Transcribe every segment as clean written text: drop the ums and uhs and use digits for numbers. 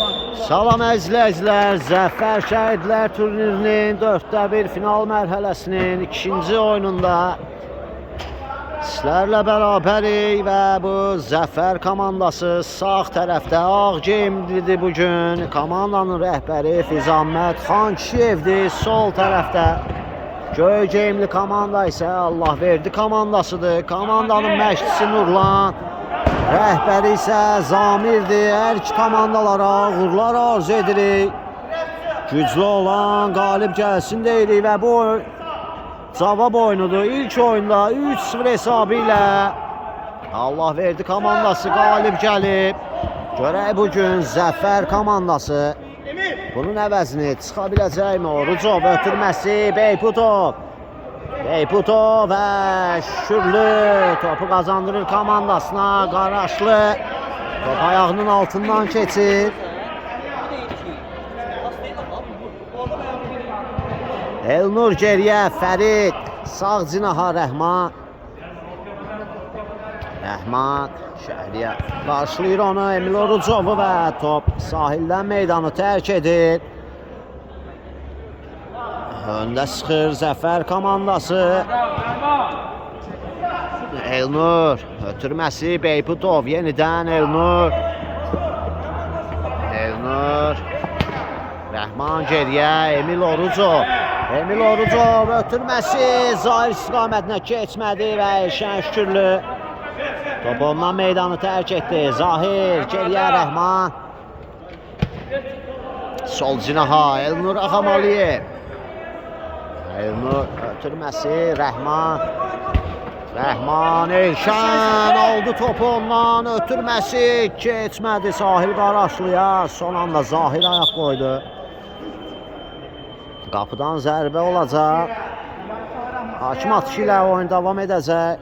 Salam əzizlər, Zəfər Şəhidlər turnirinin 4-1 final mərhələsinin 2-ci oyununda sizlərlə bərabərik və bu Zəfər komandası sağ tərəfdə ağ geyimlidir bugün. Komandanın rəhbəri Fizamət Xankişiyevdir. Sol tərəfdə göy geyimli komanda isə Allahverdi komandasıdır. Komandanın məşqçisi Nurlan, rəhbəri isə Zamirdir. Hər iki komandalara uğurlar arzu edirik. Güclü olan qalib gəlsin deyirik və bu cavab oyunudur. İlk oyunda 3-0 hesabı ilə Allahverdi komandası qalib gəlib. Görək bugün Zəfər komandası bunun əvəzini çıxa biləcəkmi? Orucov ötürməsi, Beyputov və Şükürlü topu qazandırır komandasına. Qaraşlı top ayağının altından keçir. Elnur geriyə, Fərid sağ cinaha, Rəhman Şəhriyə qarşılayır onu, Emil Orucovu və top sahildən meydanı tərk edir. Öndə sıxır Zəfər komandası. Elnur ötürməsi, Beyputov yenidən Elnur Rəhman geriyə, Emil Orucov ötürməsi Zahir istiqamətinə keçmədi və Elşən Şükürlü top ondan meydanı tərk etdi. Zahir geriyə, Rəhman sol cinaha, Elnur Ağamalıyev. Elnur ötürməsi, Rəhman Elşən aldı topu ondan, ötürməsi keçmədi Sahil Qaraşlıya. Son anda Zahir ayaq qoydu. Qapıdan zərbə olacaq. Hakim atışı ilə oyun davam edəcək.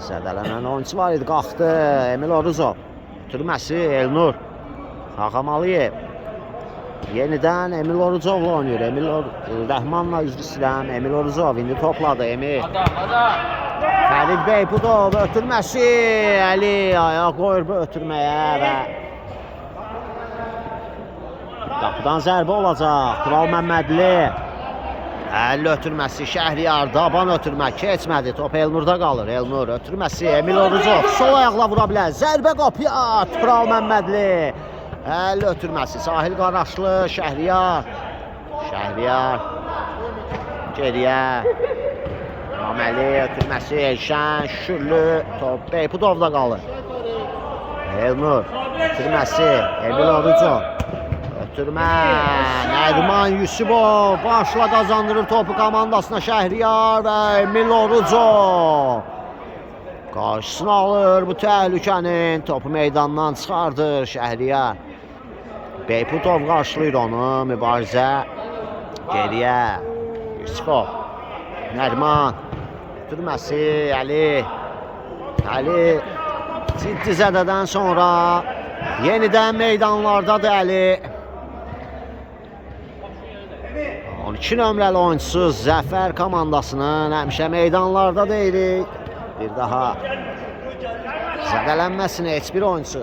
Zədələnən oyunçu var idi, qalxdı Emil Orucov. Ötürməsi Elnur Ağamalıyev. Yenidən Emil Orucovla oynayır. Rəhmanla üzr istəyirəm. Emil Orucov indi topladı. Emil. Fərid Beyputov ötürməsi. Əli ayaq qoyur bu ötürməyə və qapıdan zərbə olacaq. Tural Məmmədli. Əli ötürməsi, Şəhriyar, Daban ötürmə keçmədi. Top Elnurda qalır. Elnur ötürməsi, Emil Orucov sol ayaqla vura bilər. Zərbə qapıya, Tural Məmmədli. Əli ötürməsi, Sahil Qaraşlı, Şəhriyar geriyə, Raməli ötürməsi, Elşən Şükürlü, top Beyputovda qalır. Elnur ötürməsi, Emil Orucov ötürmə, Nəriman Yusubov başla qazandırır topu komandasına. Şəhriyar və Emil Orucov qarşısını alır bu təhlükənin, topu meydandan çıxardır Şəhriyar. Beyputov qarşılayır onu, mübarizə geriyə, Yusufov, Nəriman ötürməsi, Əli ciddi zədədən sonra yenidən meydanlardadır Əli. 12 nömrəli oyuncusu Zəfər komandasının həmişə meydanlarda deyirik. Bir daha zədələnməsin heç bir oyuncu.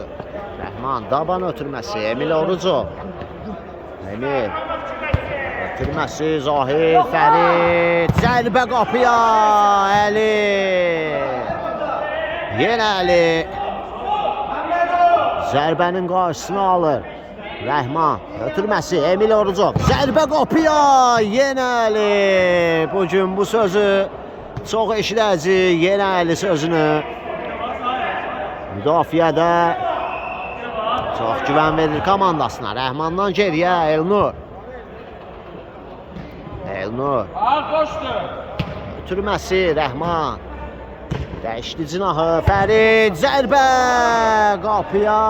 Rəhman, Daban ötürməsi, Emil Orucov. Emil ötürməsi, Zahir, Fərid. Zərbə qapıya, Əli. Yenə Əli. Zərbənin qarşısını alır. Rəhman ötürməsi, Emil Orucov. Zərbə qapıya, yenə Əli. Bugün bu sözü çox eşidəcək, yenə Əli sözünü. Müdafiədə çox güvən verir komandasına. Rəhmandan geriyə, Elnur ötürməsi, Rəhman dəyişdi cinahı, Fərid zərbə qapıya.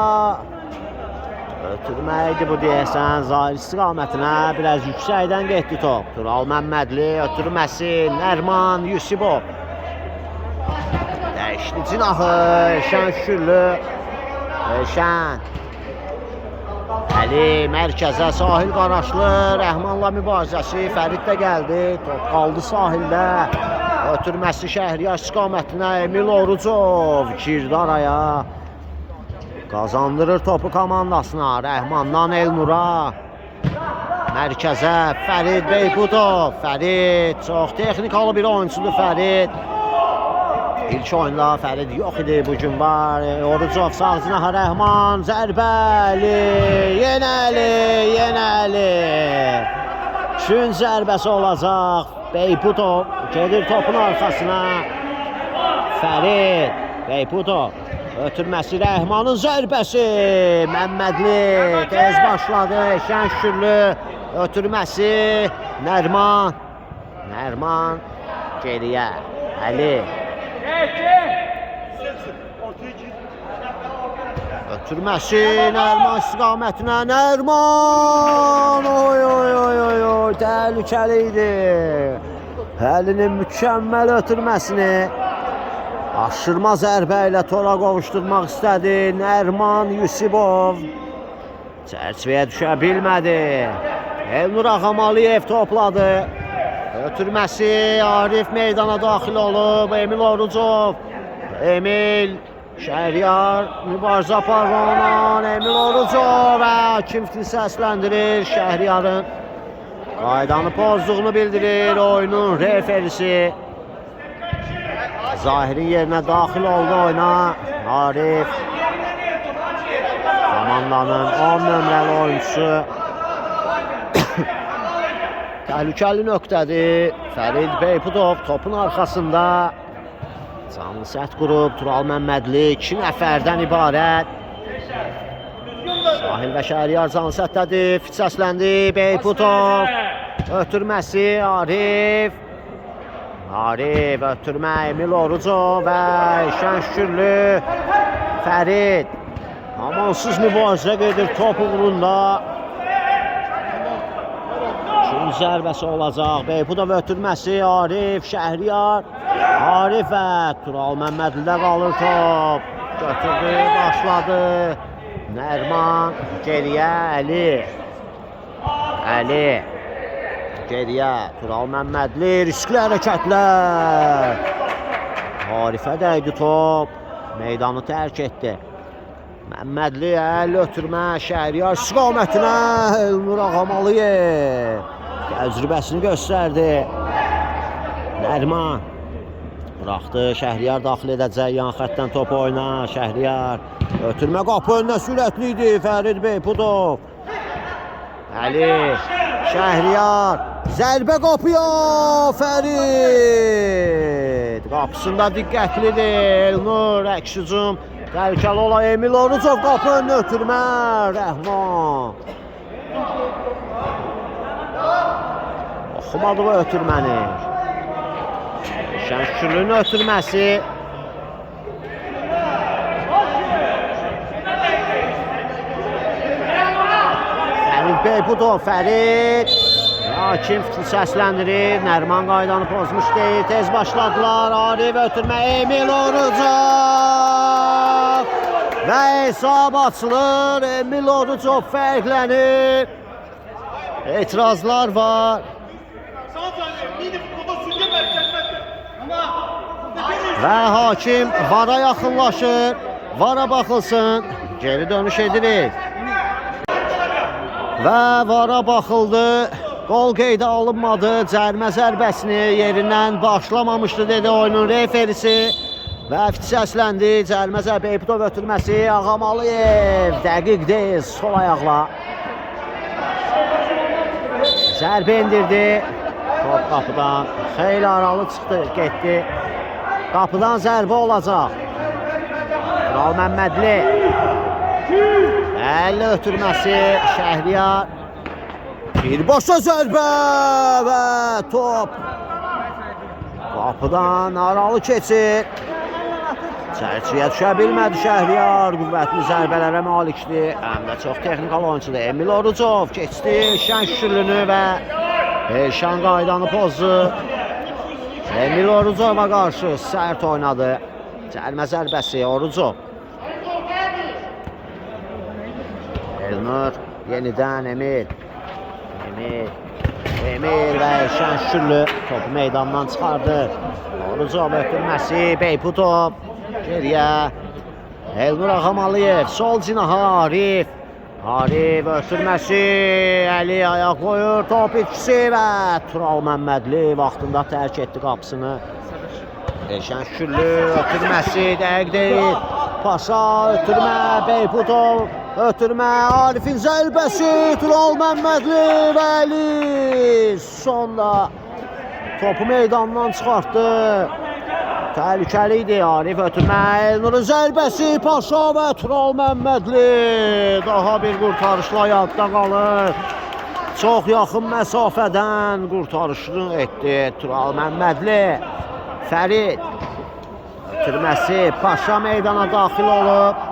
Ötürməkdir bu deyəsən, Zahir istiqamətinə biraz yüksəkdən getdi top. Tural Məmmədli ötürməsi, Nəriman Yusubov dəyişdi cinahı, Elşən Şükürlü, Elşən Əli mərkəzə, Sahil Qaraşlı, Rəhmanla mübarizəsi, Fərid də gəldi, top qaldı sahildə. Ötürməsi Şəhriyar istiqamətinə, Emil Orucov girdi araya. Kazandırır topu komandasına. Rəhmandan Elnura. Mərkəzə Fərid Beyputov. Fərid çox texnikalı bir oyuncudur Fərid. İlk oyunda Fərid yox idi, bugün var. Orucov sağ cinaha Rəhman. Zərbəli. Yenəli. Üçün zərbəsi olacaq. Beyputov gedir topun arkasına. Fərid Beyputov. Ötürməsi Rəhmanın zərbəsi. Məmmədli tez başladı. Şən şükürlü. Ötürməsi Nərman geriyə. Əli. Ötürməsi Nərman istiqamətinə. Nərman! Oy. Təhlükəli idi. Əlinin mükəmməl ötürməsini aşırma zərbə ilə tora qovuşturmaq istədi. Nərman Yusibov çərçivəyə düşə bilmədi. Elnur Ağamalıyev topladı. Ötürməsi Arif meydana daxil olub. Emil Orucov. Emil Şəhriyar mübarizə aparılan Emil Orucov və kimfini səsləndirir. Şəhriyarın qaydanı pozduğunu bildirir oyunun referisi. Zahirin yerinə daxil oldu oyuna Arif. Komandanın 10 nömrəli oyuncusu. Təhlükəli nöqtədir. Fərid Beyputov topun arxasında. Canlı sərt qrup Tural Məmmədli 2 nəfərdən ibarət. Sahil və Şəhriyar canlı sətdədir. Fit səsləndi. Beyputov. Ötürməsi Arif ötürmə Emil Orucov və şən şükürlü Fərid. Amansız mübarizə gedir top uğrunda. Üçün zərbəsi olacaq. Beyputov ötürməsi Arif Şəhriyar. Arif və Tural Məmmədlidə qalır top. Götürdü, başladı. Nərman geriyə Əli. Geriyə Tural Məmmədli, riskli hərəkətlər. Arifə dəydi top. Meydanı tərk etdi. Məmmədli əl ötürmə Şəhriyar istiqamətinə. Elnur Ağamalıyev təcrübəsini göstərdi. Nərman buraxdı. Şəhriyar daxil edəcək. Yan xəttdən top oyna. Şəhriyar ötürmə qapı önünə sürətli idi. Fərid Beyputov. Əli Şəhriyar zərbə qapıya Fərid. Qapısında diqqətlidir. Elnur əks hücum. Təhlükəli olan Emil Orucov qapı önünə ötürmə. Rəhman oxumadı bu ötürməni. Şən şükürlünün ötürməsi. Fərid Beyputov. Fərid hakim fikri səsləndirir. Nərman qaydanı pozmuş deyil. Tez başladılar. Arif ötürmə Emil Orucov. Və hesab açılır. Emil Orucov fərqlənir. Etirazlar var. Və hakim vara yaxınlaşır. Vara baxılsın. Geri dönüş edirik. Və vara baxıldı. Qol qeydə alınmadı. Cərimə zərbəsini yerindən başlamamışdı dedi oyunun referisi. Və fit səsləndi. Cərimə zərbə Beyputov ötürməsi. Ağamalıyev dəqiq deyil sol ayaqla. Zərbə indirdi. Top qapıdan xeyli aralı çıxdı, getdi. Qapıdan zərbə olacaq. Tural Məmmədli. Əlli ötürməsi Şəhriyar. Birbaşa zərbə və top qapıdan aralı keçir. Çərçivəyə düşə bilmədi Şəhriyar. Qüvvətli zərbələrə malikdir. Həm də çox texnikal oyuncudur. Emil Orucov keçdi şən şükürlünü və şən qaydanı pozdu. Emil Orucova qarşı sərt oynadı. Cərimə zərbəsi Orucov. Elnur yenidən Emil və şən şükürlü topu meydandan çıxardı. Orucov ötürməsi Beyputov geriyə Elnur Ağamalıyev, sol cinaha Arif. Arif ötürməsi, Əli ayaq qoyur, top itkisi və Tural Məmmədli vaxtında tərk etdi qapısını. Elşən Şükürlü ötürməsi dəqiq deyil. Paşa ötürmə, Beyputov ötürmə, Arifin zərbəsi, Tural Məmmədli və Əli sonda topu meydandan çıxartdı. Təhlükəli idi. Arif ötürmə, Elnurun zərbəsi, Paşa və Tural Məmmədli daha bir qurtarışla yadda qalır. Çox yaxın məsafədən qurtarışını etdi Tural Məmmədli. Fərid ötürməsi, Paşa meydana daxil olub.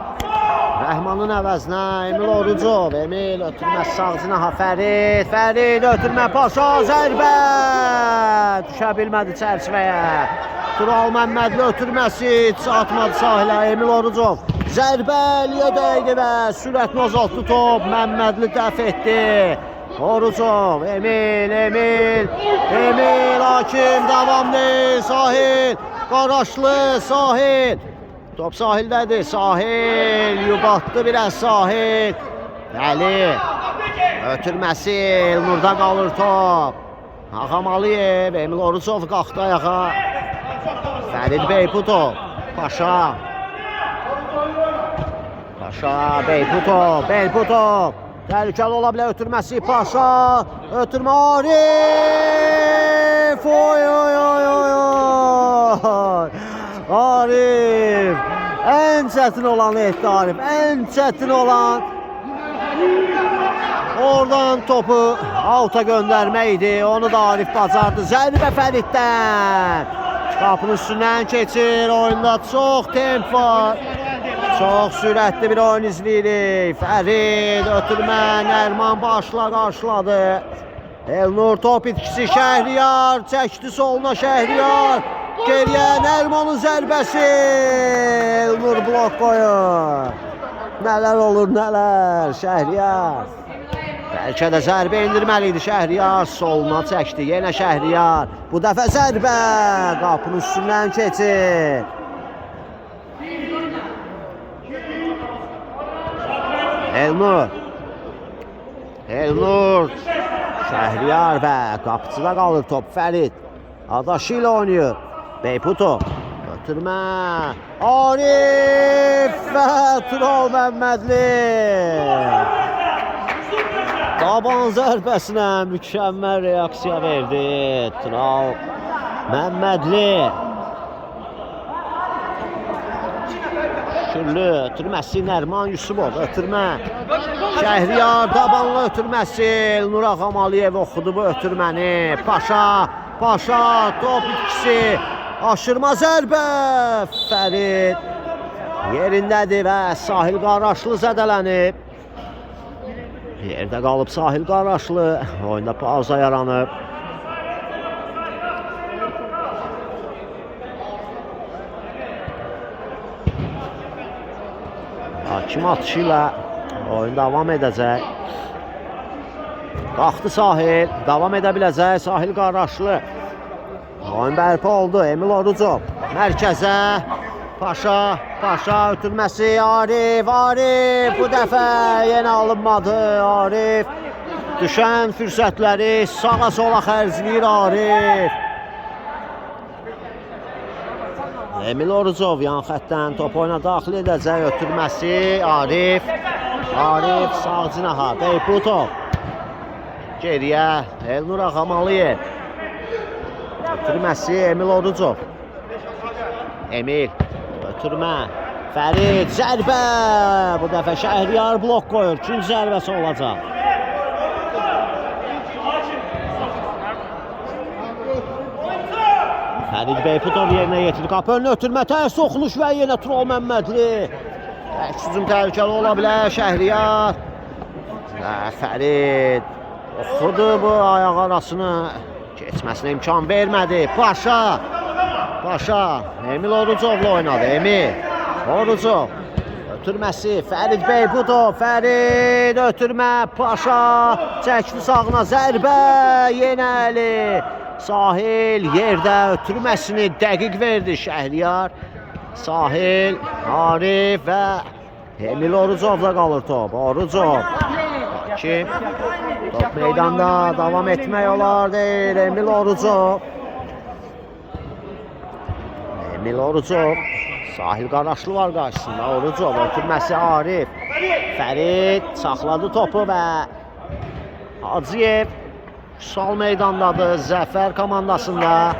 Rəhmanın əvəzinə Emil Orucov, Emil ötürmə sağ cinaha Fərid, Fərid ötürmə, Paşa zərbə düşə bilmədi çərçivəyə. Tural Məmmədli ötürməsi atmadı sahilə, Emil Orucov zərbə Əliyə dəydi və sürətini azaltdı top, Məmmədli dəf etdi. Orucov, Emil, hakim davamlı, Sahil, Qaraşlı, Sahil. Top sahildədir, Sahil yubatdı biraz Sahil. Əli ötürməsi, Elnurda qalır top. Ağamalıyev, Emil Orucov qalxdı ayağa. Fərid Beyputov, Paşa. Paşa, Beyputov. Təhlükəli ola bilər ötürməsi, Paşa. Ötürmə Arif. Arif. Ən çətin olanı etdi Arif. Ən çətin olan oradan topu auta göndərmək idi. Onu da Arif bacardı. Zərbə Fəriddən. Qapının üstündən keçir. Oyunda çox temp var. Çox sürətli bir oyun izləyirik. Fərid ötürmə, Nərman başla qarşıladı. Elnur top itkisi, Şəhriyar çəkdi soluna, Şəhriyar. Geriyə Nərmanın zərbəsi. Elnur blok qoyur. Nələr olur, nələr. Şəhriyar. Bəlkə də zərbə indirməli idi. Şəhriyar soluna çəkdi. Yenə Şəhriyar. Bu dəfə zərbə. Qapının üstündən keçir. Elnur. Şəhriyar və qapıcıda qalır top. Fərid adaşı ilə oynayır. Beyputov ötürmə, Arif və Tural Məmmədli. Taban zərbəsinə mükəmməl reaksiya verdi Tural Məmmədli. Şükürlü ötürməsi, Nərman Yusubov ötürmə. Şəhriyar tabanlı ötürməsi, Elnur Ağamalıyev oxudu bu ötürməni. Paşa top itkisi, aşırma zərbə. Fərid yerindədir və Sahil Qaraşlı zədələnib. Yerdə qalıb Sahil Qaraşlı. Oyunda pauza yaranıb. Hakim atışı ilə oyun davam edəcək. Qalxdı Sahil, davam edə biləcək Sahil Qaraşlı. Oyun bərpa oldu, Emil Orucov mərkəzə. Paşa ötürməsi, Arif. Bu dəfə yenə alınmadı Arif. Düşən fürsətləri sağa sola xərcləyir Arif. Emil Orucov yan xəttdən top oyuna daxil edəcək. Ötürməsi, Arif sağ cinaha, Beyputov. Geriyə Elnur Ağamalıyev. Ötürməsi, Emil Orucov. Emil ötürmə, Fərid zərbə. Bu dəfə Şəhriyar blok qoyur. İkinci zərbəsi olacaq. Fərid Beyputov yerinə yetirir. Qapı önünə ötürmə, tərs oxuluş və yenə Tural Məmmədli. Hücum təhlükəli ola bilər Şəhriyar. Fərid oxudu bu ayaq arasını. Keçməsinə imkan vermədi. Paşa Emil Orucovla oynadı. Emil Orucov ötürməsi, Fərid Beyputov. Fərid ötürmə, Paşa çəkdi sağına, zərbə yenə Əli. Sahil yerdə ötürməsini dəqiq verdi Şəhriyar. Sahil, Arif və Emil Orucov'da qalır top. Orucov. Kim? Top meydanda davam etmək olar deyir. Emil Orucov. Emil Orucov. Sahil Qaraşlı var qarşısında. Orucov ötürməsi Arif. Fərid saxladı topu və Hacıyev Üsal meydandadır. Zəfər komandasında.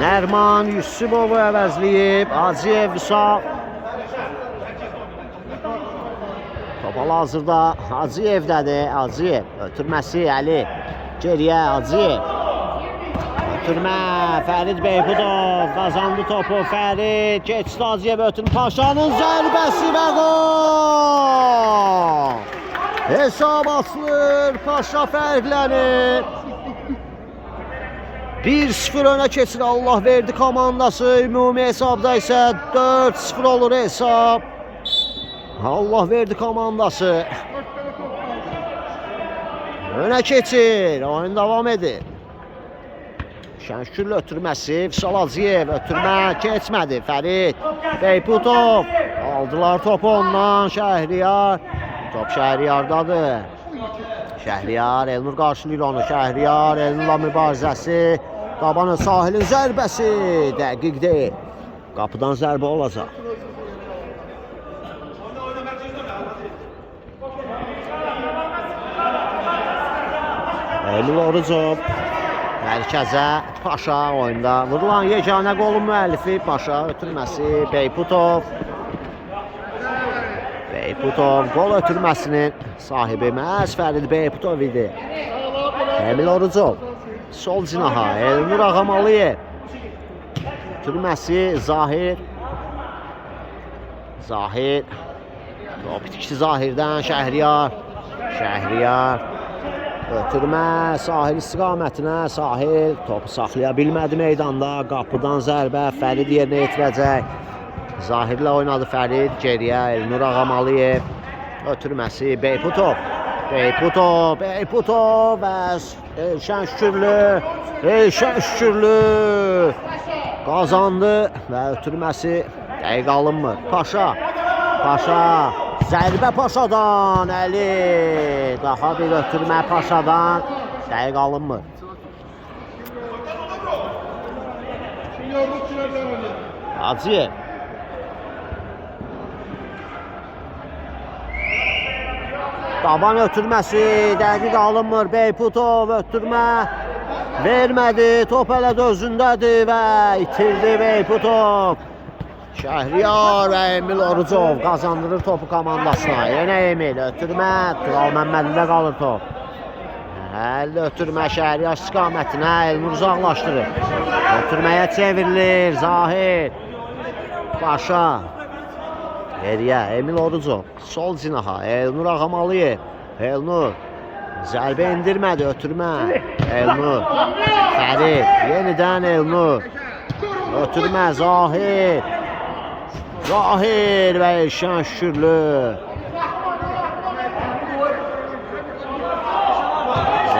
Nərman Yusufovu əvəzləyib. Hacıyev Üsal. Top hal-hazırda Hacıyevdədir. Hacıyev ötürməsi Əli. Geriyə Hacıyev. Ötürmə Fərid Beypudov qazandı topu. Fərid keçdi Hacıyev ötürmə. Paşanın zərbəsi və gol! Hesab açılır. Paşa fərqlənir. 1-0 önə keçir Allah verdi komandası. Ümumi hesabda isə 4-0 olur hesab. Allah verdi komandası. Önə keçir. Oyun davam edir. Şənşükürlü ötürməsi. Vüsal Hacıyev ötürmə keçmədi. Fərid Beypudov. Aldılar topu ondan. Şəhriyar. Top Şəhriyardadır. Şəhriyar Elnur qarşılayır onu. Şəhriyar Elnurla mübarizəsi. Qabanın Sahilin zərbəsi. Dəqiq deyil. Qapıdan zərbə olacaq. Emil Orucov mərkəzə. Paşa oyunda. Vurulan yeganə qolun müəllifi Paşa ötürməsi. Beypudov. Beypudov qol ötürməsinin sahibi məhz Fərid Beypudov idi. Emil Orucov sol cinaha Elnur Ağamalıyev. Ötürməsi Zahir. Zahir. Top itkisi Zahirdən Şəhriyar. Şəhriyar. Ötürmə Sahil istiqamətinə. Sahil topu saxlaya bilmədi meydanda. Qapıdan zərbə Fərid yerinə yetirəcək. Zahirlə oynadı Fərid. Geriyə Elnur Ağamalıyev. Ötürməsi Beypudov. Beypudov. Beypudov və Şənşükürlü. Şənşükürlü qazandı və ötürməsi dəqiq alınmır. Paşa. Paşa. Zərbə Paşadan. Əli. Daha bir ötürmə Paşadan. Dəqiq alınmır. Hacıyev. Daban ötürməsi dəqiq alınmır. Beypudov ötürmə vermədi. Top hələ də özündədir və itirdi Beypudov. Şəhriyar və Emil Orucov qazandırır topu komandasına. Yenə Emil ötürmə. Tural Məmmədlidə qalır top. Əlli ötürmə Şəhriyar istiqamətinə. Elnur uzaqlaşdırır. Ötürməyə çevrilir. Zahir. Paşa. Geriyə Emil Orucov. Sol cinaha Elnur Ağamalıyev. Elnur. Zərbə indirmədi. Ötürmə. Elnur. Fərid. Yenidən Elnur. Ötürmə Zahir. Zahir və Şənşükürlü.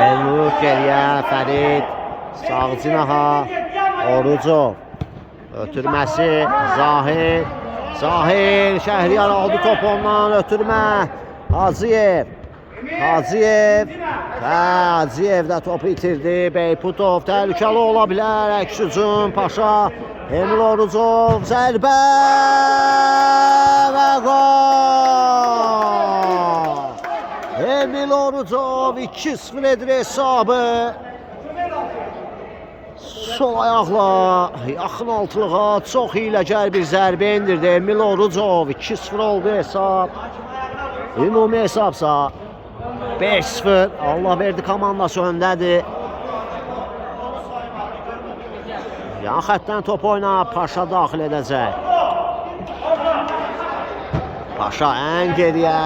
Elnur geriyə Fərid. Sağ cinaha Orucov. Ötürməsi Zahir. Zahir Şəhriyar aldı topu ondan. Ötürmə Hacıyev. Hacıyev. Hacıyev də topu itirdi. Beypudov təhlükəli ola bilər. Əks hücum Paşa. Emil Orucov zərbə və gol. Emil Orucov 2-0 edir hesabı. Sol ayaqla yaxın altılığa çox hiyləgər bir zərbə indirdi. Emil Orucov 2-0 oldu hesab. Ümumi hesabsa 5-0. Allah verdi komandası öndədir. Yan xəttdən top oynayıb Paşa daxil edəcək. Paşa ən geriyə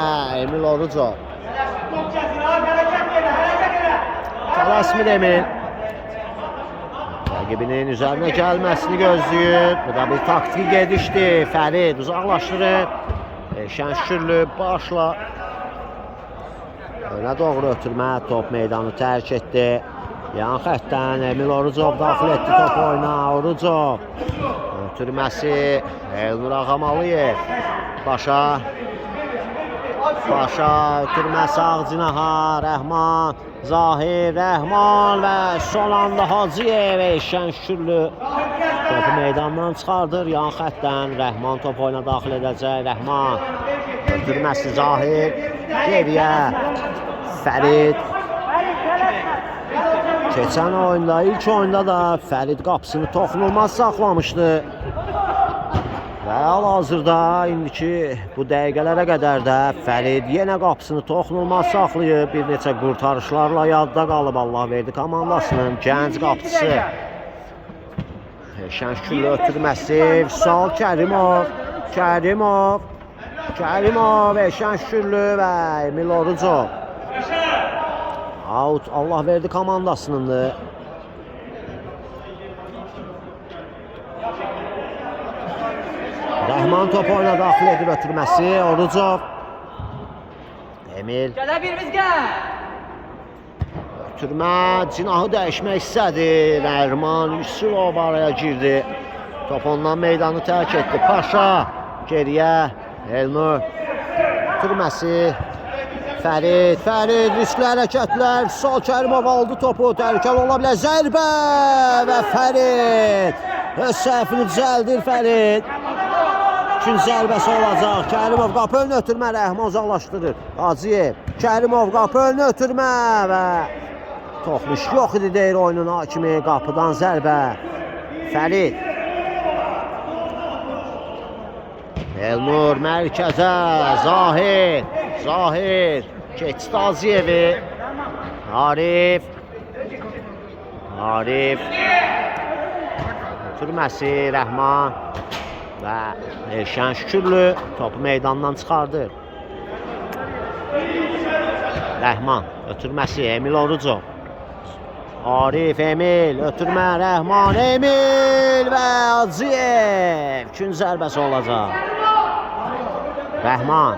Emil Orucov. Tələsmir Emil. Rəqibinin üzərinə gəlməsini gözləyir. Bu da bir taktik gedişdi. Fərid uzaqlaşdırıb. Şənşükürlü başla. Önə doğru ötürmə. Top meydanı tərk etdi. Yan xəttdən Emil Orucov daxil etdi top oyuna. Orucov. ötürməsi Elnur Ağamalıyev. Başa ötürməsi Ağcınaha, Rəhman, Zahir, Rəhman və son anda Hacıyev eşən şükürlü topu meydandan çıxardır. Yan xəttdən Rəhman top oyuna daxil edəcək. Rəhman ötürməsi Zahir, geriyə Fərid. Keçən oyunda, ilk oyunda da Fərid qapısını toxunulmaz saxlamışdı. Və hal-hazırda indiki bu dəqiqələrə qədər də Fərid yenə qapısını toxunulmaz saxlayıb. Bir neçə qurtarışlarla yadda qalıb Allah verdi komandasının gənc qapıcısı. Eşən şükürlü ötürməsi Vüsal Kərimov, Eşən şükürlü və Emil Orucov. Out Allah verdi komandasınındır. Rəhman top oyuna daxil edib ötürməsi Orucov. Emil. Ötürmə cinahı dəyişmək istədi. Rəhman Yusufov araya girdi. Top ondan meydanı tərk etdi. Paşa geriyə Elnur. Ötürməsi Fərid, riskli hərəkətlər. Vüsal Kərimov aldı topu, təhlükəli ola bilər. Zərbə və Fərid öz səhvini düzəldir Fərid. İkinci zərbəsi olacaq. Kərimov qapı önünə ötürmə, Rəhman uzaqlaşdırır. Hacıyev, Kərimov qapı önünə ötürmə və toxunuş yox idi deyir oyunun hakimi. Qapıdan zərbə. Fərid. Elnur mərkəzə, Zahir keçdi Hacıyevi. Arif ötürməsi Rəhman və Eşən şükürlü topu meydandan çıxardır. Rəhman ötürməsi Emil Orucov. Arif, Emil, ötürmə Rəhman, Emil və Hacıyev. İkinci zərbəsi olacaq. Rəhman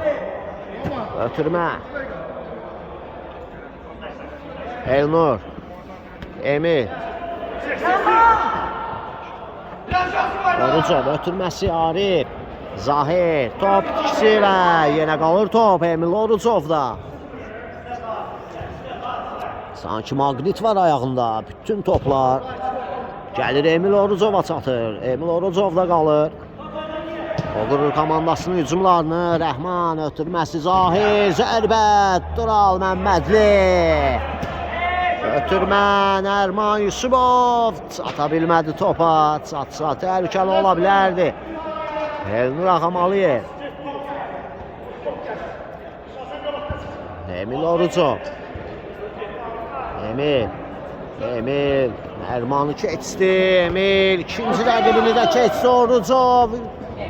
ötürmə Elnur, Emil Orucov ötürməsi Arif, Zahir, top tikisi və yenə qalır top Emil Orucovda. Sanki maqnit var ayağında, bütün toplar gəlir Emil Orucova çatır. Emil Orucovda qalır. Olur komandasının hücumlarını. Rəhman ötürməsi Zahir, zərbə Tural Məmmədli. Ötürmə Nərman Yusubov çata bilmədi topa. Çatsa təhlükəli ola bilərdi. Elnur Ağamalıyev. Emil Orucov. Emil Nərmanı keçdi. Emil ikinci rəqibini də keçdi Orucov.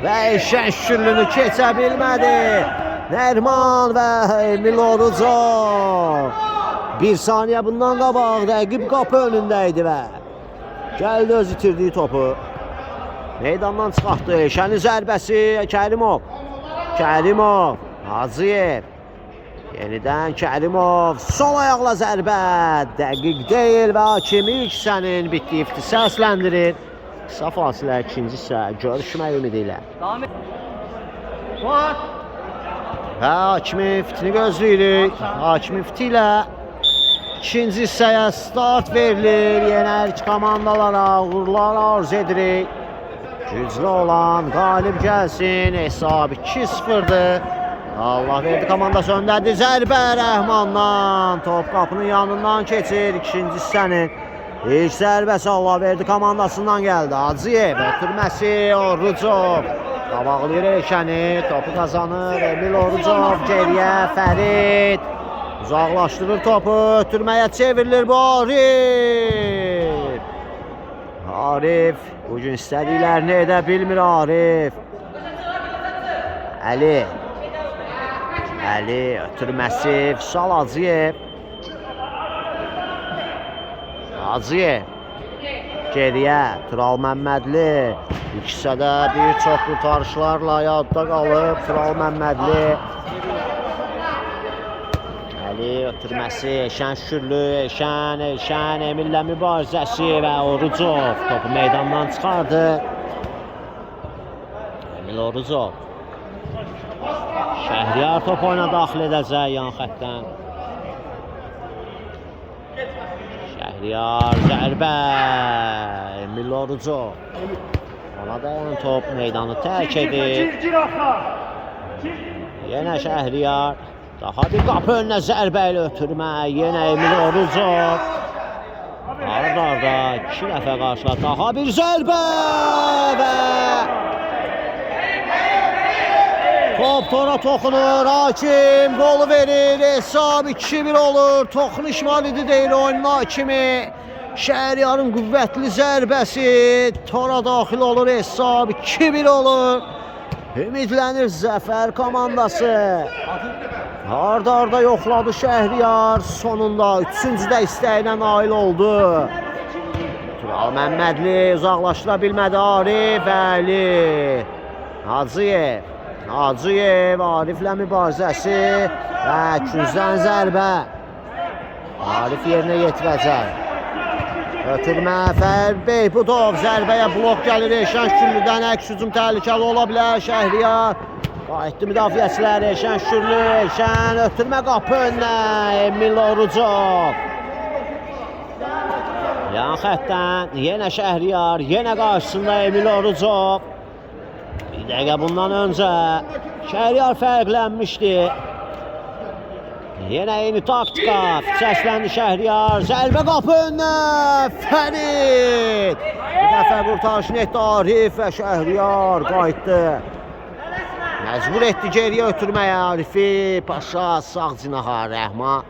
Və Eşən şükürlünü keçə bilmədi. Nərman və Emil Orucov. Bir saniyə bundan qabaq rəqib qapı önündə idi və gəldi öz itirdiyi topu. Meydandan çıxartdı. Eşənin zərbəsi Kərimov. Hacıyev. Yenidən Kərimov. Sol ayaqla zərbə. Dəqiq deyil və hakim ilk hissənin bitdiyi ifti səsləndirir. Qısa fasilə ikinci hissə görüşmək ümidi ilə. Və hakimin fitini gözləyirik. Hakimin fiti ilə ikinci hissəyə start verilir. Yenə hər iki komandalara uğurlar arzu edirik. Güclü olan qalib gəlsin. Hesab 2-0'dır. Allah verdi komandası öndədir. Zərbə Rəhmandan. Top qapının yanından keçir. İkinci hissənin ilk zərbəsi Allah verdi komandasından gəldi. Hacıyev ötürməsi Orucov. Qabaqlayır Eşəni. Topu qazanır. Emil Orucov geriyə. Fərid uzaqlaşdırır topu. Ötürməyə çevrilir bu Arif. Arif bugün istədiklərini edə bilmir Arif. Əli ötürməsi Vüsal Hacıyev. Geriyə Tural Məmmədli. İlk hissədə bir çox qurtarışlarla yadda qalıb Tural Məmmədli. Əli ötürməsi Eşən şükürlü. Eşən Emillə mübarizəsi və Orucov topu meydandan çıxardı. Emil Orucov. Şəhriyar top oyuna daxil edəcək yan xəttdən. Şəhriyar zərbə. Emil Orucov. Ona dayan top meydanı tərk edir. Yenə Şəhriyar. Daha bir qapı önünə zərbə ilə ötürmə. Yenə Emil Orucov. Arda 2 dəfə qarşılar. Daha bir zərbə və top tora toxunur. Hakim qolu verir. Hesab 2-1 olur. Toxunuş var idi deyil oyunun hakimi. Şəhriyarın qüvvətli zərbəsi tora daxil olur. Hesab 2-1 olur. Ümidlənir zəfər komandası. Arda yoxladı Şəhriyar. Sonunda 3-cü də istəyinə nail oldu. Tural Məmmədli uzaqlaşdıra bilmədi. Arif Əli. Hacıyev Ariflə mübarizəsi və küzdən zərbə. Arif yerinə yetirəcək. Ötürmə Beyputov zərbəyə blok gəlir. Eşən Şükürlüdən əks hücum təhlükəli ola bilər. Şəhriyar qayıtdı müdafiəçilər. Eşən Şükürlü, Eşən ötürmə qapı önünə. Emil Orucov. Yan xəttdən yenə Şəhriyar, yenə qarşısında Emil Orucov. Bir dəqiqə bundan öncə Şəhriyar fərqlənmişdi. Yenə eyni taktika. Səsləndi Şəhriyar. Zərbə qapı önünə. Fərid. Bir dəfə qurtarışını etdi Arif və Şəhriyar qayıtdı. Məcbur etdi geriyə ötürməyə Arifi. Paşa sağ cinaha Rəhman.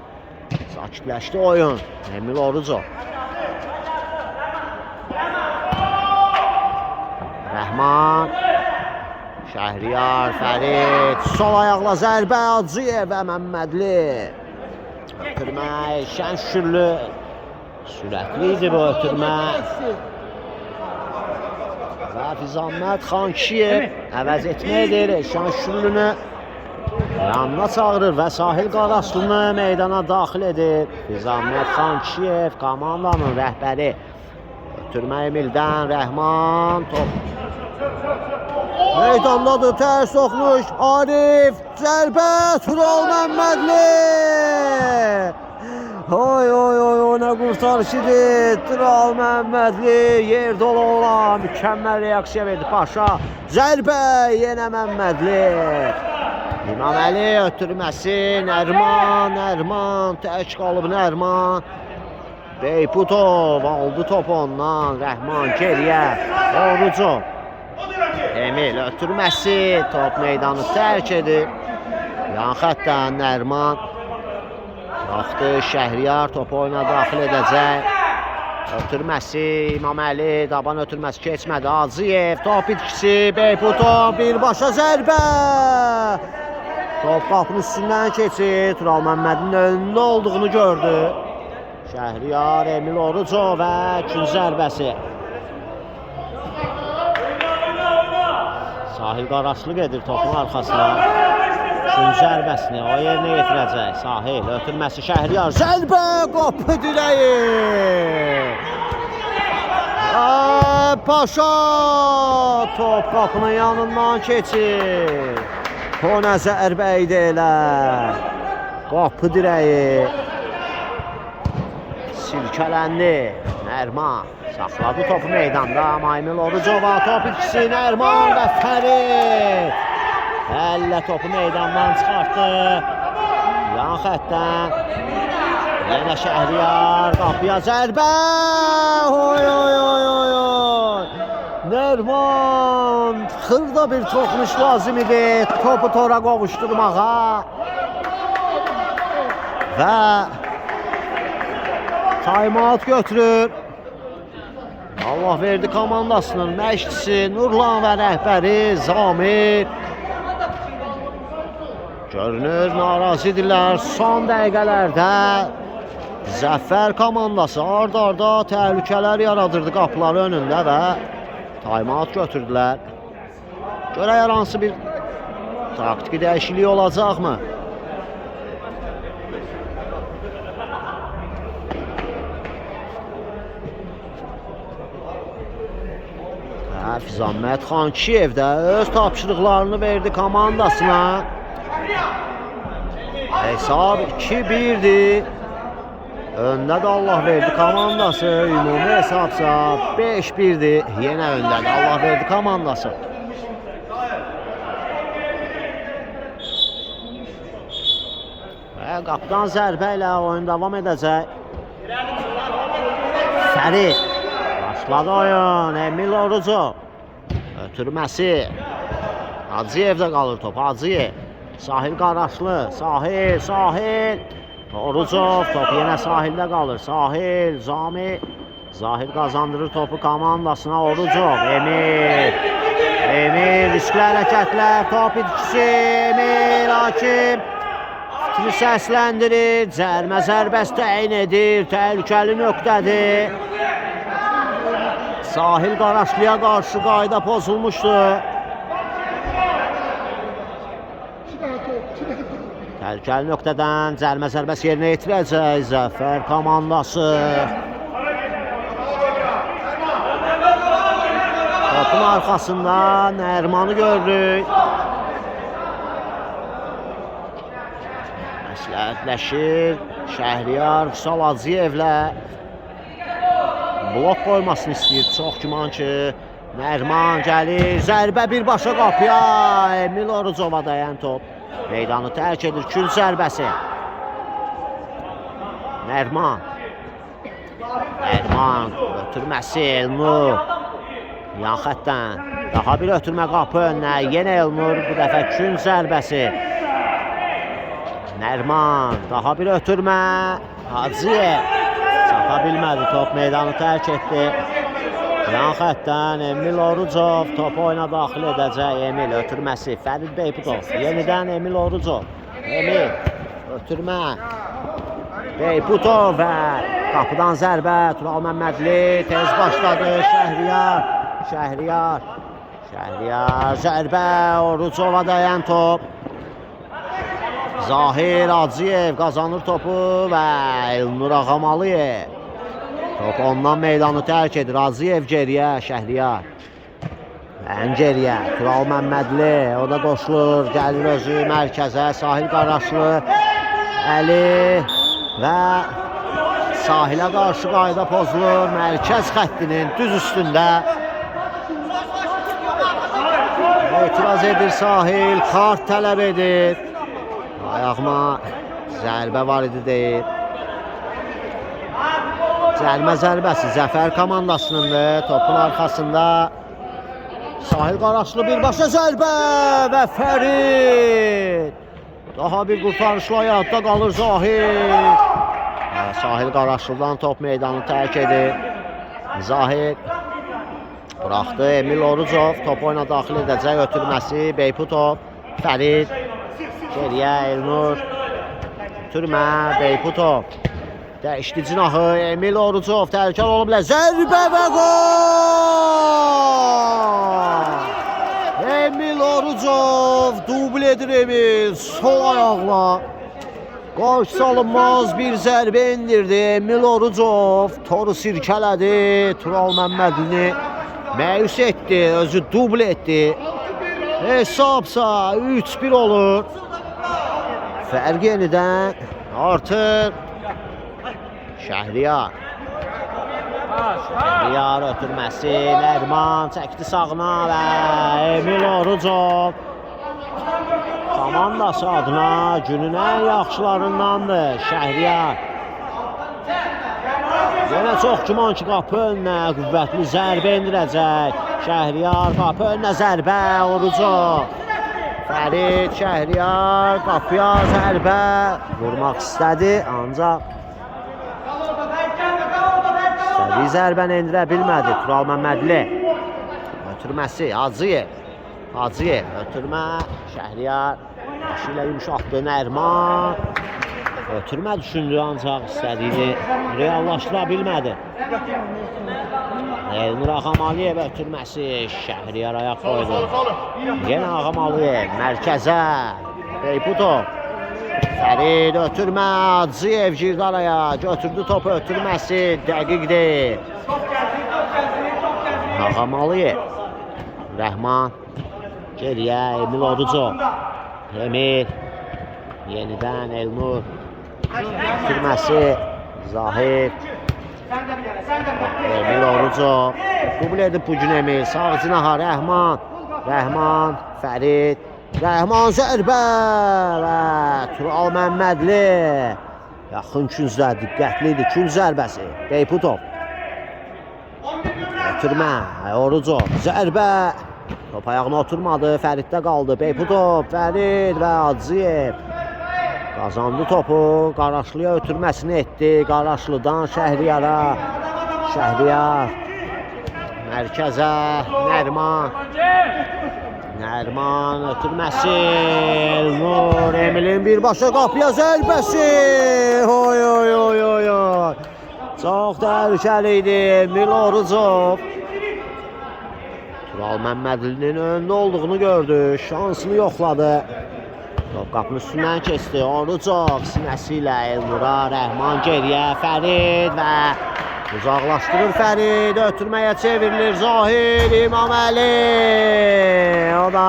Sakitləşdi oyun. Emil Orucov. Rəhman. Şəhriyar, Fərid, sol ayaqla zərbə, Hacıyev və Məmmədli. Ötürmə, Eşən Şükürlü. Sürətli idi bu ötürmə. Və Fizamət Xankişiyev əvəz etməkdir Eşən Şükürlünü. Yanına çağırır və Sahil Qaraslını meydana daxil edir. Fizamət Xankişiyev komandanın rəhbəri. Ötürmə Emildən, Rəhman, top. Meydandadır, tərs toxunuş, Arif, zərbə, Tural Məmmədli. Oy, nə qurtarış idi, Tural Məmmədli, yerdə olan, mükəmməl reaksiya verdi Paşa. Zərbə, yenə Məmmədli. İmaməli ötürməsi, Nərman, tək qalıb Nərman. Beyputov aldı topu ondan, Rəhman geriyə, Orucov. Emil ötürməsi, top meydanı tərk edir. Yan xəttdən Nərman. Baxdı Şəhriyar topu oyuna daxil edəcək. Ötürməsi, İmaməli, daban ötürməsi keçmədi. Hacıyev, top itkisi, Beyputov, birbaşa zərbə. Top qapının üstündən keçir. Tural Məmmədin önündə olduğunu gördü. Şəhriyar, Emil Orucov və ikinci zərbəsi. Sahil Qaraslı gedir topun arxasına. Üçüncü zərbəsini o yerinə yetirəcək. Sahil ötürməsi Şəhriyar. Zərbə qapı direği. Paşa top qapının yanından keçir. O nə zərbə idi elə. Qapı direği. Silkələndi. Nərman saxladı topu meydanda. Emil Orucova top itkisi Nərman və Fərid. Əllə topu meydandan çıxartdı. Yan xəttdən. Yenə Şəhriyar qapıya zərbə. Oy. Nərman xırda bir toxunuş lazım idi. Topu tora qovuşturmağa. Və time-out götürür. Allah verdi komandasının məşqçisi Nurlan və rəhbəri Zamir. Görünür narazıdırlar. Son dəqiqələrdə Zəfər komandası arda təhlükələr yaradırdı qapıları önündə və time-out götürdülər. Görək hər hansı bir taktiki dəyişiklik olacaqmı? Fizanmət Xankişiyev də öz tapşırıqlarını verdi komandasına. Hesab 2-1'dir. Öndə də Allah verdi komandası. Ümumi hesabsa 5-1'dir. Yenə öndə də Allah verdi komandası. Və qapıdan zərbə ilə oyun davam edəcək. Fərid. Başladı oyun. Emil Orucov. Ötürməsi. Hacıyevdə qalır top. Hacıyev. Sahil Qaraşlı. Sahil. Orucov. Top yenə sahildə qalır. Sahil. Zami. Zahir qazandırır topu komandasına. Orucov. Emil. Riskli hərəkətlər. Top itkisi. Emil Hakim. Fitri səsləndirir. Cərmə zərbəsi təyin edir. Təhlükəli nöqtədir. Sahil Qaraşlıya qarşı qayda pozulmuşdu. Təhlükəli nöqtədən cərmə zərbəsi yerinə yetirəcək Zəfər komandası. Topun arxasında Nərmanı görürük. Məsləhətləşir Şəhriyar Vüsal Hacıyevlə. Blok qoymasını istəyir. Çox güman ki Nərman gəlir. Zərbə birbaşa qapıya. Emil Orucova dayan top. Meydanı tərk edir. Kül zərbəsi. Nərman. Ötürməsi Elnur. Yan xətdən. Daha bir ötürmə qapı önünə. Yenə Elnur. Bu dəfə kül zərbəsi. Nərman. Daha bir ötürmə. Hacıyev. Çata bilmədi. Top meydanı tərk etdi. Yan xətdən Emil Orucov topu oyuna daxil edəcək. Emil ötürməsi. Fərid Beyputov. Yenidən Emil Orucov. Emil ötürmə. Beyputov və qapıdan zərbə. Tural Məmmədli tez başladı. Şəhriyar zərbə. Orucova dayan top. Zahir Hacıyev qazanır topu və Elnur Ağamalıyev. Top ondan meydanı tərk edir. Hacıyev geriyə, Şəhriyar. Ən geriyə, Tural Məmmədli. O da qoşulur, gəlir özü mərkəzə. Sahil Qaraşlı, Əli və sahilə qarşı qayda pozulur. Mərkəz xəttinin düz üstündə. İtiraz edir Sahil, kart tələb edir. Ayağıma zərbə var idi deyir. Cərmə zərbəsi Zəfər komandasınındır. Topun arxasında Sahil Qaraşlı birbaşa zərbə və Fərid. Daha bir qurtarışla həyatda qalır Zahir. Sahil Qaraşlıdan top meydanı tərk edir. Zahir buraxdı. Emil Orucov top oyuna daxil edəcək. Ötürməsi Beyputov. Fərid. Geriyə Elnur. Ötürmə Beyputov. Dəyişdi cinahı. Emil Orucov təhlükəli ola bilər. Zərbə və gol! Emil Orucov dubl edir Emil. Sol ayaqla. Qarşı salınmaz bir zərbə indirdi. Emil Orucov toru sirkələdi. Tural Məmmədlini məyus etdi. Özü dubl etdi. Hesabsa 3-1 olur. Fərq yenidən artır. Şəhriyar ötürməsi. Nərman çəkdi sağına və Emil Orucov komandası adına günün ən yaxşılarındandır. Şəhriyar yenə çox güman ki qapı önünə qüvvətli zərbə indirəcək. Şəhriyar qapı önünə zərbə. Orucov. Fərid Şəhriyar qapıya zərbə vurmaq istədi, ancaq istədiyi zərbəni endirə bilmədi. Tural Məmmədli ötürməsi Hacıyev ötürmə. Şəhriyar başı ilə yumuşaqdı. Nərman ötürmə düşündü, ancaq istədiyini reallaşdıra bilmədi. Elnur Ağamalıyev ötürməsi. Şəhriyar ayaq qoydu. Yenə Ağamalıyev mərkəzə. Beyputov. Fərid ötürmə. Hacıyev girdi araya. Götürdü topu. Ötürməsi dəqiqdir. Ağamalıyev. Rəhman. Geriyə Emil Orucov. Emil. Yenidən Elnur. Bitirməsi. Zahir. Emil Orucov. Dubl edib bugün Emil. Sağ cinaha Rəhman. Rəhman. Fərid. Rəhman zərbə. Və Tural Məmmədli. Yaxın küncdə diqqətlidir. Künc zərbəsi. Beyputov. Ötürmə. Orucov. Zərbə. Top ayağına oturmadı. Fəriddə qaldı. Beyputov. Fərid və Hacıyev. Qazandı topu. Qaraşlıya ötürməsini etdi. Qaraşlıdan Şəhriyara. Şəhriyar. Mərkəzə. Nərman. Nərman ötürməsi. Elnur. Emilin birbaşa qapıya zərbəsi. Oy oy oy oy oy. Çox təhlükəli idi. Emil Orucov. Tural Məmmədlinin önündə olduğunu gördü. Şansını yoxladı. Top qapının üstündən keçdi. Orucov sinəsi ilə Elnura. Rəhman geriyə. Fərid və uzaqlaşdırır Fərid. Ötürməyə çevrilir Zahir İmaməli. O da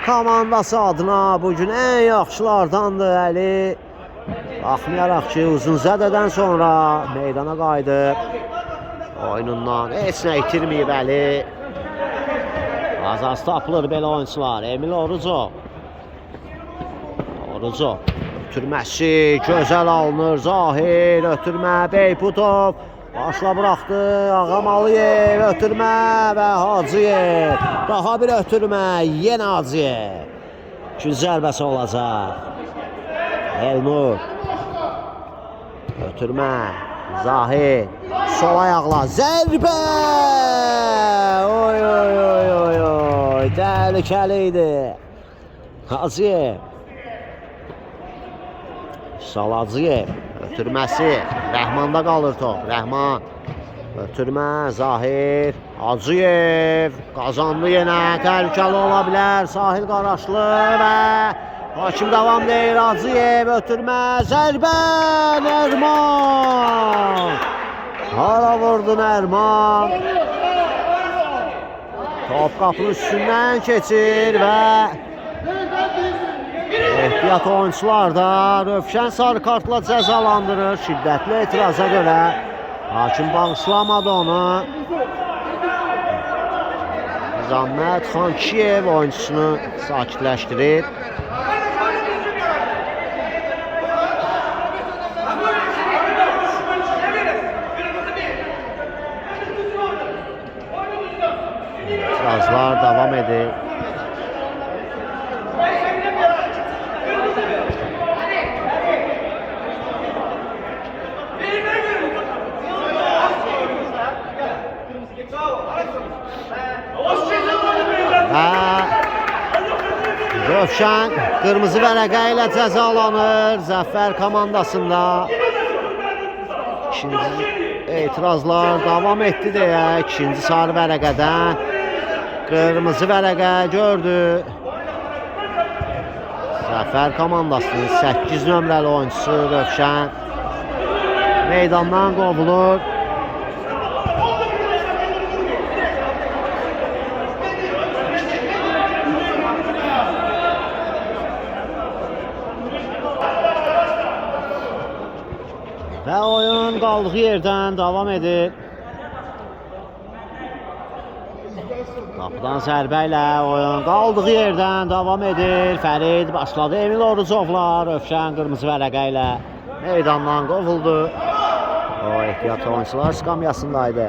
komandası adına bugün ən yaxşılardandır Əli. Baxmayaraq ki, uzun zədədən sonra meydana qayıdıb. Oyunundan heç nə itirməyib Əli. Az tapılır belə oyuncular. Emil Orucov. Orucov. Ötürməsi gözəl alınır. Zahir ötürmə. Beyputov. Başla buraxdı. Ağamalıyev ötürmə və Hacıyev. Daha bir ötürmə. Yenə Hacıyev. İkinci zərbəsi olacaq. Elnur. Ötürmə. Zahir. Sol ayaqla. Zərbə. Oy oy oy oy oy. Təhlükəli idi. Hacıyev. Salacıyev. Ötürməsi. Rəhmanda qalır top. Rəhman. Ötürmə. Zahir. Hacıyev. Qazandı yenə. Təhlükəli ola bilər. Sahil Qaraşlı və hakim davam deyir. Hacıyev. Ötürmə. Zərbə. Nərman. Hara vurdu Nərman. Top qapının üstündən keçir və ehtiyat oyuncular da Rövşən sarı kartla cəzalandırır. Şiddətli etiraza görə hakim bağışlamadı onu. Zahmət Xankiyev oyuncusunu sakitləşdirir. İtirazlar davam edir. Rövşən qırmızı vərəqə ilə cəzalanır. Zəfər komandasında ikinci etirazlar davam etdi deyə ikinci sarı vərəqədən qırmızı vərəqə gördü. Zəfər komandasının 8 nömrəli oyuncusu Rövşən meydandan qovulur. Və oyun qaldığı yerdən davam edir. Qapıdan zərbə ilə oyun qaldığı yerdən davam edir. Fərid başladı. Emil Orucovla Rövşən qırmızı vərəqə ilə meydandan qovuldu. O ehtiyat oyuncular skamyasındaydı.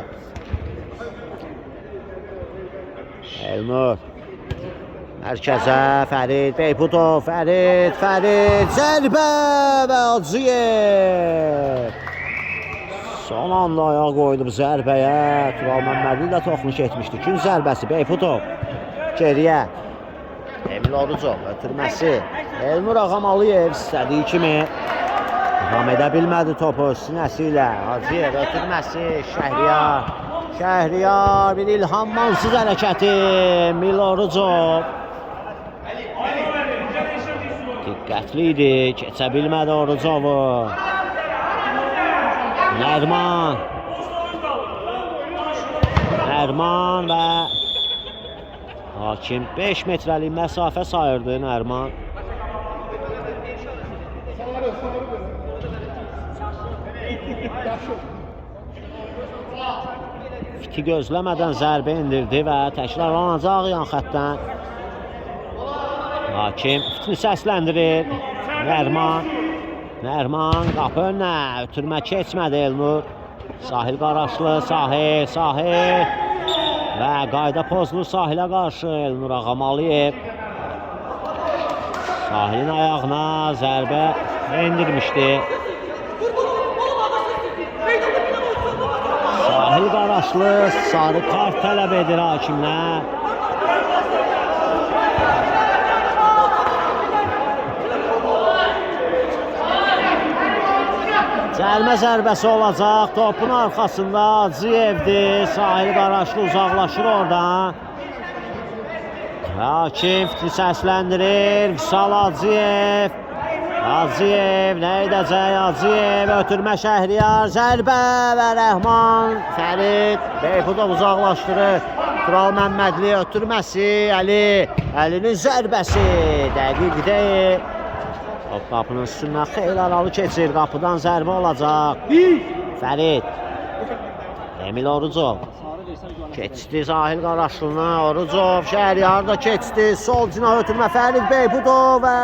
Elnur. Mərkəzə Fərid, Beyputov, Fərid, zərbə və Hacıyev. Son anda ayağa qoydu bu zərbəyə. Tural Məmmədli də toxunuş etmişdi. İkinci zərbəsi Beyputov. Geriyə. Emil Orucov ötürməsi. Elnur Ağamalıyev istədiyi kimi devam edə bilmədi topu sinəsi ilə. Hacıyev ötürməsi. Şəhriyar. Şəhriyar bir ilhammansız hərəkəti. Emil Orucov. Diqqətli idi, keçə bilmədi Orucovu. Nərman və Hakim 5 metrəlik məsafə sayırdı Nərman. Fiti gözləmədən zərbə indirdi və təkrarlanacaq yan xəttdən. Hakim fitini səsləndirir. Nərman qapı önünə. Ötürmə keçmədi Elnur. Sahil Qaraşlı, Sahil. Və qayda pozulur Sahilə qarşı Elnur Ağamalıyev. Sahilin ayağına zərbə endirmişdi. Sahil Qaraşlı sarı kart tələb edir hakimdən. Cəlmə zərbəsi olacaq. Topun arxasında Hacıyevdir. Sahil Qaraşlı uzaqlaşır oradan. Hakim fitini səsləndirir. Vüsal Hacıyev. Hacıyev nə edəcək? Hacıyev ötürmə Şəhriyar. Zərbə və Rəhman. Fərid Beypudov uzaqlaşdırır. Tural Məmmədli ötürməsi. Əlinin zərbəsi. Dəqiq deyil. Qapının üstündən xeyli aralı keçir. Qapıdan zərbə olacaq. Fərid. Emil Orucov. Keçdi Sahil Qaraşlını. Orucov Şəhriyar da keçdi. Sol cinah ötürmə Fərid Beypudov və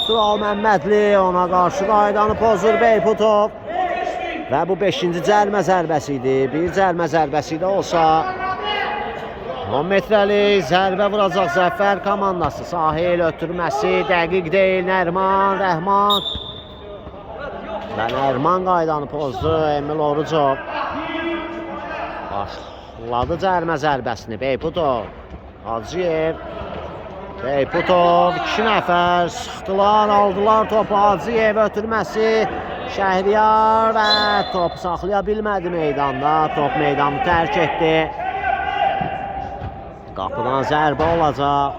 Tural Məmmədli ona qarşı qaydanı pozur Beypudov. Və bu 5-ci cəlmə zərbəsi idi. Bir cəlmə zərbəsi də olsa 10 metrəlik zərbə vuracaq Zəfər komandası. Sahil ötürməsi dəqiq deyil. Rəhman. Və Nərman qaydanı pozdu Emil Orucov. Başladı cəlmə zərbəsini. Beypudov. Hacıyev. Beypudov. 2 nəfər sıxdılar, aldılar topu. Hacıyev ötürməsi. Şəhriyar və topu saxlaya bilmədi meydanda. Top meydanı tərk etdi. Qapıdan zərbə olacaq.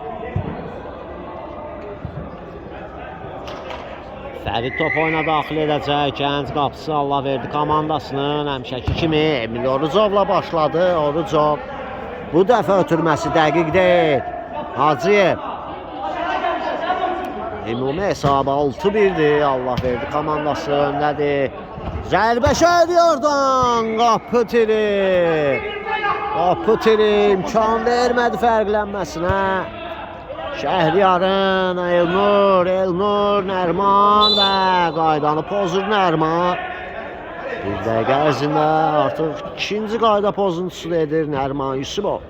Fərid top oyuna daxil edəcək. Gənc qapısı Allah verdi komandasının həmişəki kimi Emil Orucovla başladı. Orucov bu dəfə ötürməsi dəqiq deyil. Hacıyev. Ümumi hesabı 6-1'dir. Allah verdi komandası öndədir. Zərbə Şəhriyardan. Qapı tiri imkan vermədi fərqlənməsinə. Şəhriyarın Elnur, Nərman və qaydanı pozur Nərman. Bir dəqiqə ərzində artıq ikinci qayda pozuntusu edir Nərman Yusubov.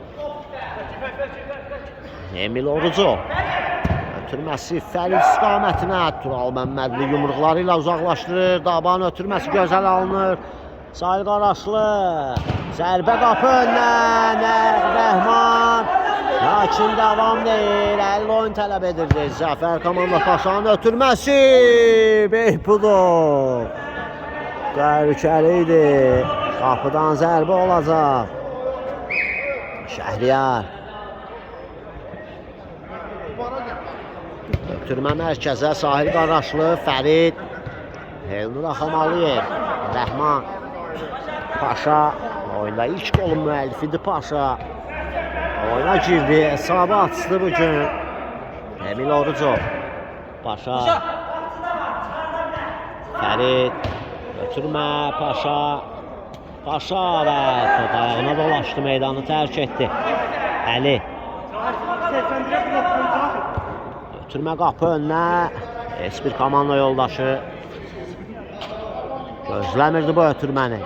Emil Orucov. Ötürməsi Fərid istiqamətinə. Tural Məmmədli yumruqları ilə uzaqlaşdırır. Daban ötürməsi gözəl alınır. Sahil Qaraşlı. Zərbə qapı öndən. Rəhman. Lakin davam deyil. 50 oyun tələb edirdi. Zəfər komanda Paşanın ötürməsi. Beypudov. Təhlükəli idi. Qapıdan zərbə olacaq. Şəhriyar. Ötürmə mərkəzə Sahil Qaraşlı, Fərid. Elnur Axamalıyev. Rəhman. Paşa. Oyunda ilk golun müəllifidir Paşa. Oyuna girdi. Hesabı açdı bugün. Emil Orucov. Paşa. Fərid. Ötürmə Paşa. Paşa və top ayağına dolaşdı, meydanı tərk etdi. Əli. Ötürmə qapı önünə. Heç bir komanda yoldaşı gözləmirdi bu ötürməni.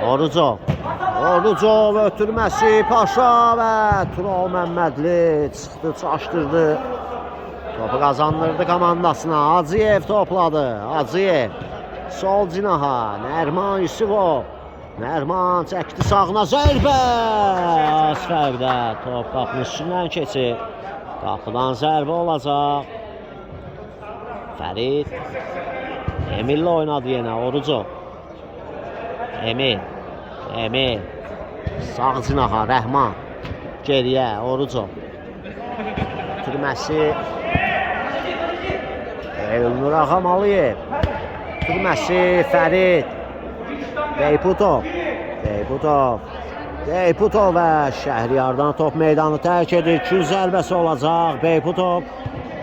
Orucov ötürməsi Paşa və Tural Məmmədli çıxdı, çaşdırdı. Topu qazandırdı komandasına. Hacıyev topladı. Hacıyev sol cinaha. Nərman Yusubov. Nərman çəkdi sağına, zərbə. Az fərqdə top qapının üstündən keçir. Qapıdan zərbə olacaq. Fərid. Emil'lə oynadı yenə. Orucov. Emil. Sağ cinaha. Rəhman. Geriyə. Orucov. Türməsi. Elnur Ağamalıyev. Türməsi. Fərid. Beypudov. Beyputov və Şəhriyardan top meydanı tərk edir. 200 zərbəsi olacaq. Beyputov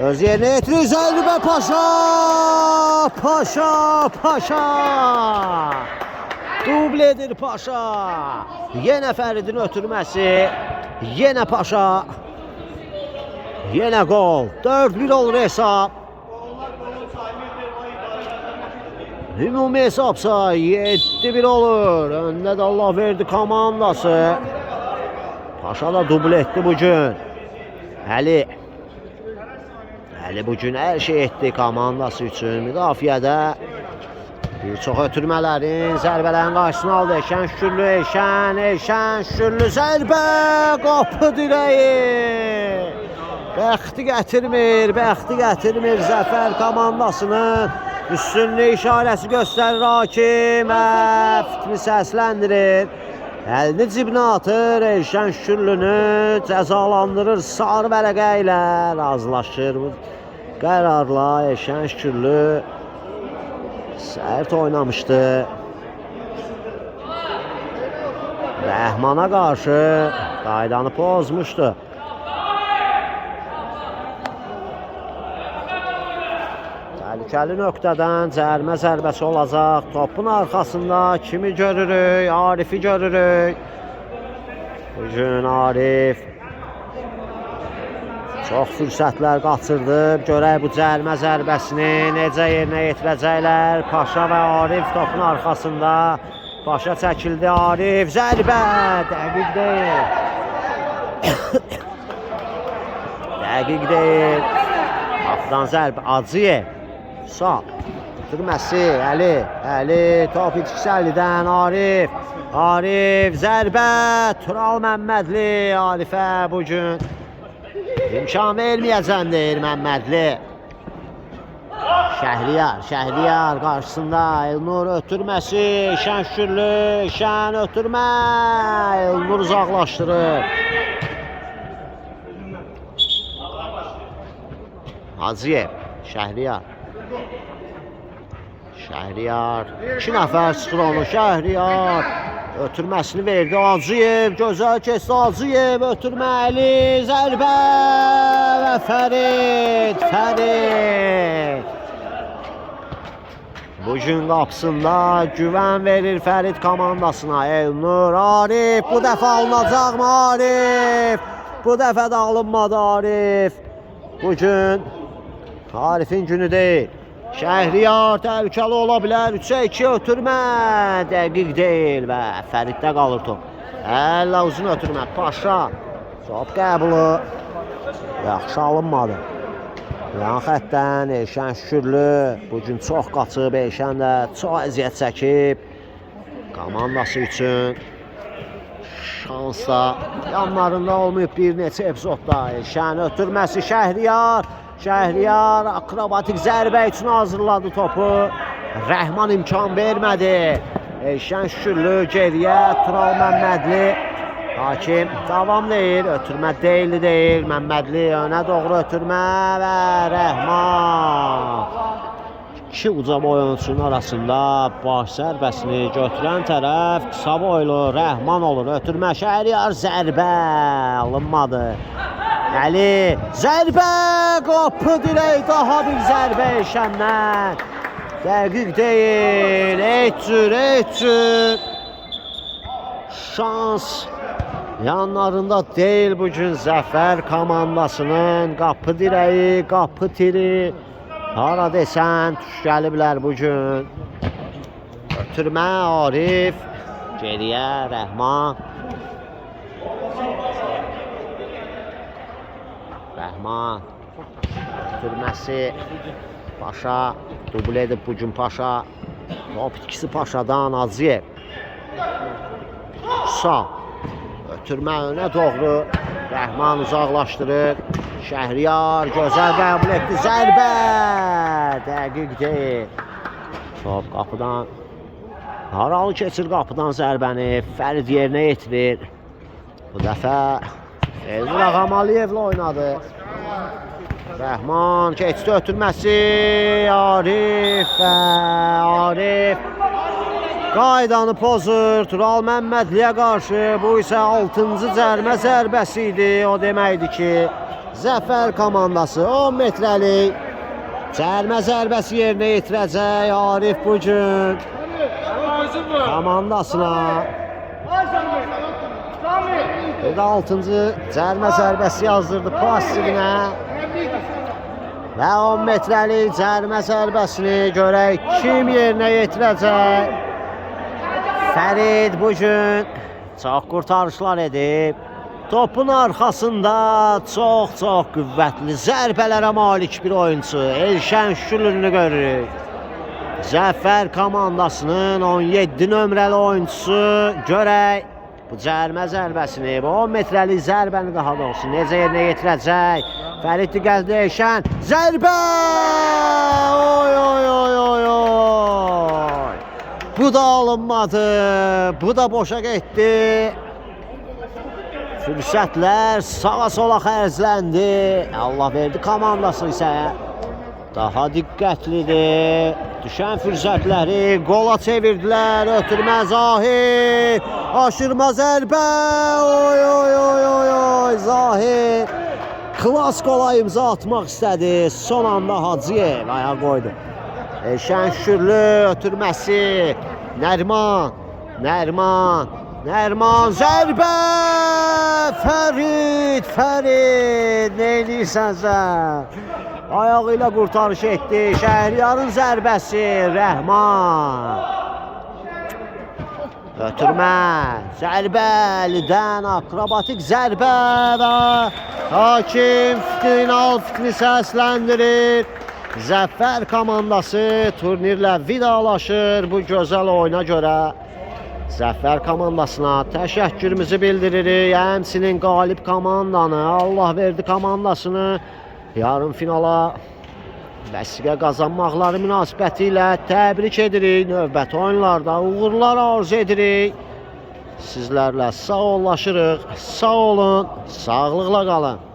öz yerinə yetirir. Zərbə Paşa! Paşa! Dubledir Paşa. Yenə Fəridin ötürməsi. Yenə Paşa. Yenə gol. 4-1 olur hesab. Ümumi hesabsa 7-1 olur. Öndə də Allah verdi komandası. Paşa da dubl etdi bugün. Əli bugün hər şey etdi komandası üçün. Müdafiədə bir çox ötürmələrin, zərbələrin qarşısını aldı. Eşən Şükürlü, Eşən Şükürlü zərbə, qapı direği. Bəxti gətirmir Zəfər komandasının. Üstünlük işarəsi göstərir hakim, fitmi səsləndirir. Əlini cibinə atır, Eşən Şükürlünü cəzalandırır sarı vərəqə ilə. Razılaşır bu qərarla. Eşən Şükürlü sərt oynamışdı. Rəhmana qarşı qaydanı pozmuşdu. Təhlükəli nöqtədən cərmə zərbəsi olacaq. Topun arxasında kimi görürük? Arifi görürük. Bugün Arif çox fürsətlər qaçırdı. Görək bu cərmə zərbəsini necə yerinə yetirəcəklər. Paşa və Arif topun arxasında. Paşa çəkildi, Arif zərbə. Dəqiq deyil. Qapıdan zərbə. Acıyev. Sağ. Türməsi, Əli, top itkisi Əlidən, Arif, zərbə, Tural Məmmədli, Arifə bugün imkan verməyəcəm deyir Məmmədli. Şəhriyar qarşısında, Elnur ötürməsi, Eşən Şükürlü, Eşən ötürmə, Elnur uzaqlaşdırır. Hacıyev, Şəhriyar, 2 nəfər çıxır onu. Şəhriyar ötürməsini verdi. Hacıyev gözəl keçdi. Hacıyev ötürməli, zərbə və Fərid. Bugün qapısında güvən verir Fərid komandasına. Elnur, Arif bu dəfə alınacaqmı Arif? Bu dəfə də alınmadı Arif. Bugün Arifin günü deyil. Şəhriyar təhlükəli ola bilər. 3'ə 2 ötürmə. Dəqiq deyil və Fəriddə qalır top. Əllə uzun ötürmə. Paşa. Top qəbulu. Yaxşı alınmadı. Yan xəttdən Eşən Şükürlü. Bugün çox qaçıb. Eşən də çox əziyyət çəkib. Komandası üçün şans da yanlarında olmayıb bir neçə epizodda. Eşən ötürməsi Şəhriyar akrobatik zərbə üçün hazırladı topu. Rəhman imkan vermədi. Eşən Şükürlü geriyə, Tural Məmmədli. Hakim davam deyir, ötürmə deyil. Məmmədli önə doğru ötürmə və Rəhman. 2 uca boy oyunçunun arasında baş zərbəsini götürən tərəf qısa boylu Rəhman olur. Ötürmə Şəhriyar zərbə alınmadı. Əli zərbə, qapı dirək, daha bir zərbə Eşəndən. Dəqiq deyil, etcür. Şans yanlarında deyil bugün Zəfər komandasının. Qapı dirəyi, qapı tiri. Hara desən tuş gəliblər bugün. Ötürmə Arif, geriyə Rəhman. Ötürməsi Paşa, dubl edib bugün Paşa. Top itkisi Paşadan, Hacıyev. Sağ. Ötürmə önə doğru. Rəhman uzaqlaşdırır. Şəhriyar gözəl qəbul etdi. Zərbə. Dəqiq deyil. Top qapıdan. Haralı keçir qapıdan zərbəni. Fərid yerinə yetirir. Bu dəfə Elnur Ağamaliyevlə oynadı. Rəhman keçdi ötürməsi. Arif. qaydanı pozur. Tural Məmmədliyə qarşı bu isə 6-cı cərimə zərbəsi idi. O deməkdir ki, Zəfər komandası 10 metrəlik cərimə zərbəsi yerinə yetirəcək. Arif bu gün komandasına 6-cı cərimə zərbəsi yazdırdı plastikinə. Və 10 metrəlik cərimə zərbəsini görək kim yerinə yetirəcək. Fərid bu gün çox qurtarışlar edib. Topun arxasında çox qüvvətli zərbələrə malik bir oyuncu Elşən Şükürlünü görürük. Zəfər komandasının 17 nömrəli oyuncusu görək bu cərimə zərbəsini, bu 10 metrəlik zərbəni daha doğrusu necə yerinə yetirəcək. Fərid diqqətli Elşən, zərbə! Oy oy oy oy oy! Bu da alınmadı, bu da boşa getdi. Fürsətlər sağa sola xərcləndi. Allah verdi komandası isə daha diqqətlidir. Düşən fürsətləri qola çevirdilər. Ötürmə Zahir. Aşırma zərbə. Oy oy oy oy oy. Zahir klas qola imza atmaq istədi. Son anda Hacıyev ayağa qoydu. Elşən Şükürlü ötürməsi. Nərman zərbə. Fərid nə edirsən sən? Ayağı ilə qurtarış etdi. Şəhriyarın zərbəsi. Rəhman. Ötürmə. Zərbəlidən akrobatik zərbə və hakim final fikrini səsləndirir. Zəfər komandası turnirlə vidalaşır bu gözəl oyuna görə. Zəfər komandasına təşəkkürümüzü bildiririk. Həmçinin qalib komandanı, Allah verdi komandasını yarım finala vəsiqə qazanmaqları münasibəti ilə təbrik edirik. Növbəti oyunlarda uğurlar arzu edirik. Sizlərlə sağollaşırıq. Sağ olun, sağlıqla qalın.